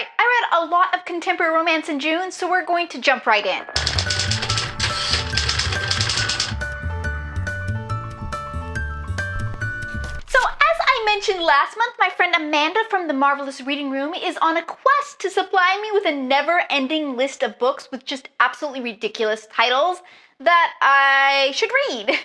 Alright, I read a lot of contemporary romance in June, so we're going to jump right in. So as I mentioned last month, my friend Amanda from the Marvelous Reading Room is on a quest to supply me with a never-ending list of books with just absolutely ridiculous titles that I should read. In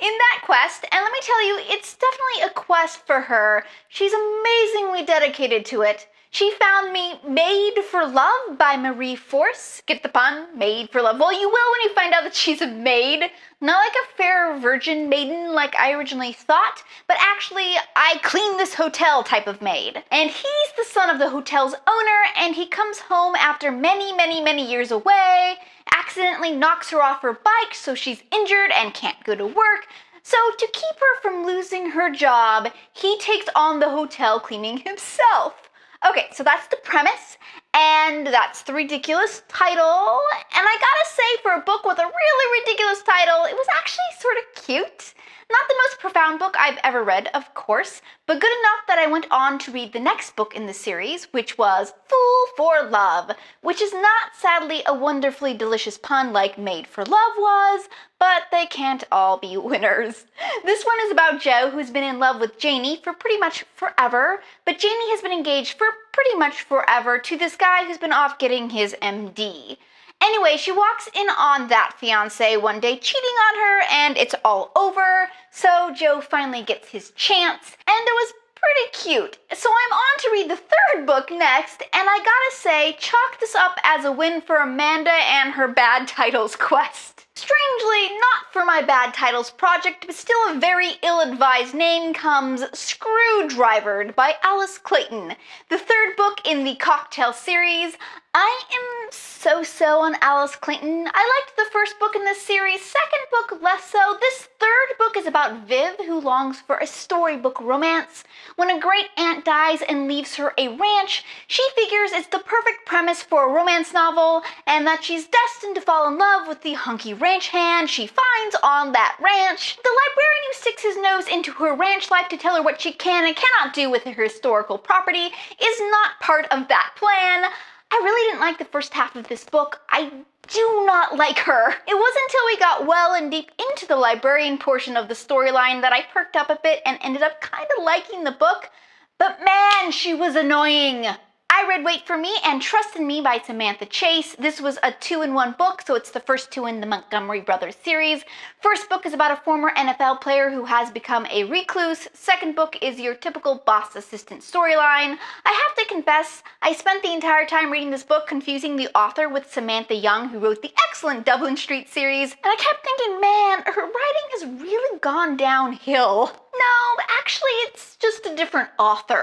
that quest, and let me tell you, it's definitely a quest for her. She's amazingly dedicated to it. She found me Made for Love by Marie Force. Get the pun? Made for Love. Well, you will when you find out that she's a maid. Not like a fair virgin maiden like I originally thought, but actually, I clean this hotel type of maid. And he's the son of the hotel's owner, and he comes home after many years away, accidentally knocks her off her bike so she's injured and can't go to work. So to keep her from losing her job, he takes on the hotel cleaning himself. Okay, so that's the premise, and that's the ridiculous title, and I gotta say, for a book with a really ridiculous title, it was actually sort of cute. Not the most profound book I've ever read, of course, but good enough that I went on to read the next book in the series, which was Fool for Love, which is not, sadly, a wonderfully delicious pun like Made for Love was, but they can't all be winners. This one is about Joe, who's been in love with Janie for pretty much forever, but Janie has been engaged for pretty much forever to this guy who's been off getting his MD. Anyway, she walks in on that fiance one day cheating on her, and it's all over, so Joe finally gets his chance, and it was pretty cute. So I'm on to read the third book next, and I gotta say, chalk this up as a win for Amanda and her bad titles quest. Strangely, not for my bad titles project, but still a very ill-advised name comes Screwdrivered by Alice Clayton, the third book in the Cocktail series. I am so on Alice Clayton. I liked the first book in this series, second book less so. This third book is about Viv, who longs for a storybook romance. When a great aunt dies and leaves her a ranch, she figures it's the perfect premise for a romance novel, and that she's destined to fall in love with the hunky ranch hand she finds on that ranch. The librarian who sticks his nose into her ranch life to tell her what she can and cannot do with her historical property is not part of that plan. I really didn't like the first half of this book. I do not like her. It wasn't until we got well and deep into the librarian portion of the storyline that I perked up a bit and ended up kind of liking the book. But man, she was annoying. I read Wait for Me and Trust in Me by Samantha Chase. This was a 2-in-1 book, so it's the first two in the Montgomery Brothers series. First book is about a former NFL player who has become a recluse. Second book is your typical boss assistant storyline. I have to confess, I spent the entire time reading this book confusing the author with Samantha Young, who wrote the excellent Dublin Street series, and I kept thinking, man, her writing has really gone downhill. No, actually, it's just a different author.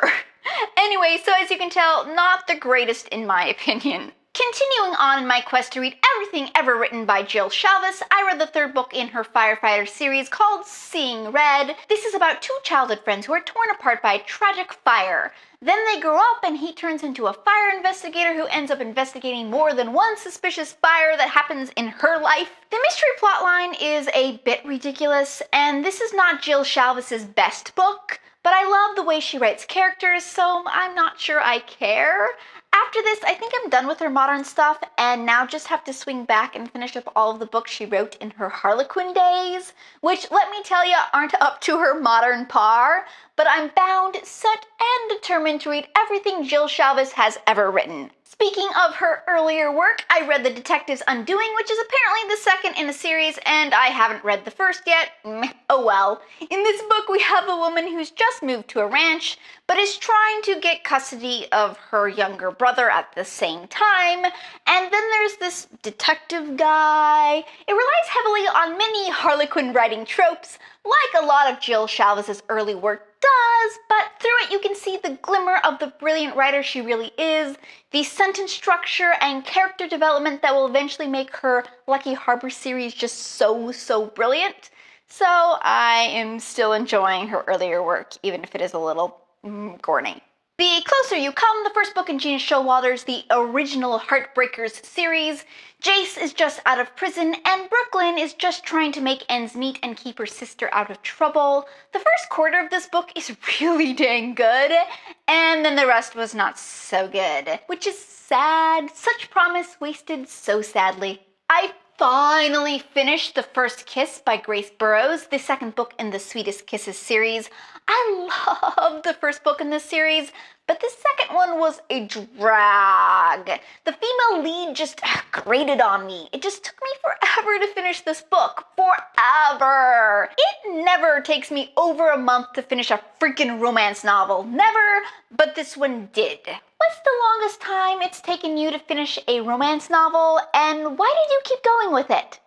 Anyway, so as you can tell, not the greatest in my opinion. Continuing on in my quest to read everything ever written by Jill Shalvis, I read the third book in her Firefighter series called Seeing Red. This is about two childhood friends who are torn apart by a tragic fire. Then they grow up and he turns into a fire investigator who ends up investigating more than one suspicious fire that happens in her life. The mystery plotline is a bit ridiculous, and this is not Jill Shalvis's best book, but I love the way she writes characters, so I'm not sure I care. After this, I think I'm done with her modern stuff, and now just have to swing back and finish up all of the books she wrote in her Harlequin days, which, let me tell you, aren't up to her modern par, but I'm bound, set, and determined to read everything Jill Shalvis has ever written. Speaking of her earlier work, I read The Detective's Undoing, which is apparently the second in a series, and I haven't read the first yet. Oh well. In this book, we have a woman who's just moved to a ranch, but is trying to get custody of her younger brother at the same time, and then there's this detective guy. It relies heavily on many Harlequin writing tropes, like a lot of Jill Shalvis's early work does, but through it you can see the glimmer of the brilliant writer she really is, the sentence structure and character development that will eventually make her Lucky Harbor series just so brilliant. So I am still enjoying her earlier work, even if it is a little corny. The Closer You Come, the first book in Gina Showalter's The Original Heartbreakers series. Jace is just out of prison, and Brooklyn is just trying to make ends meet and keep her sister out of trouble. The first quarter of this book is really dang good, and then the rest was not so good, which is sad. Such promise wasted so sadly. I finally finished The First Kiss by Grace Burrows, the second book in the Sweetest Kisses series. I love the first book in this series, but the second one was a drag. The female lead just grated on me. It just took me forever to finish this book. Forever. It never takes me over a month to finish a freaking romance novel. Never, but this one did. What's the longest time it's taken you to finish a romance novel, and why did you keep going with it?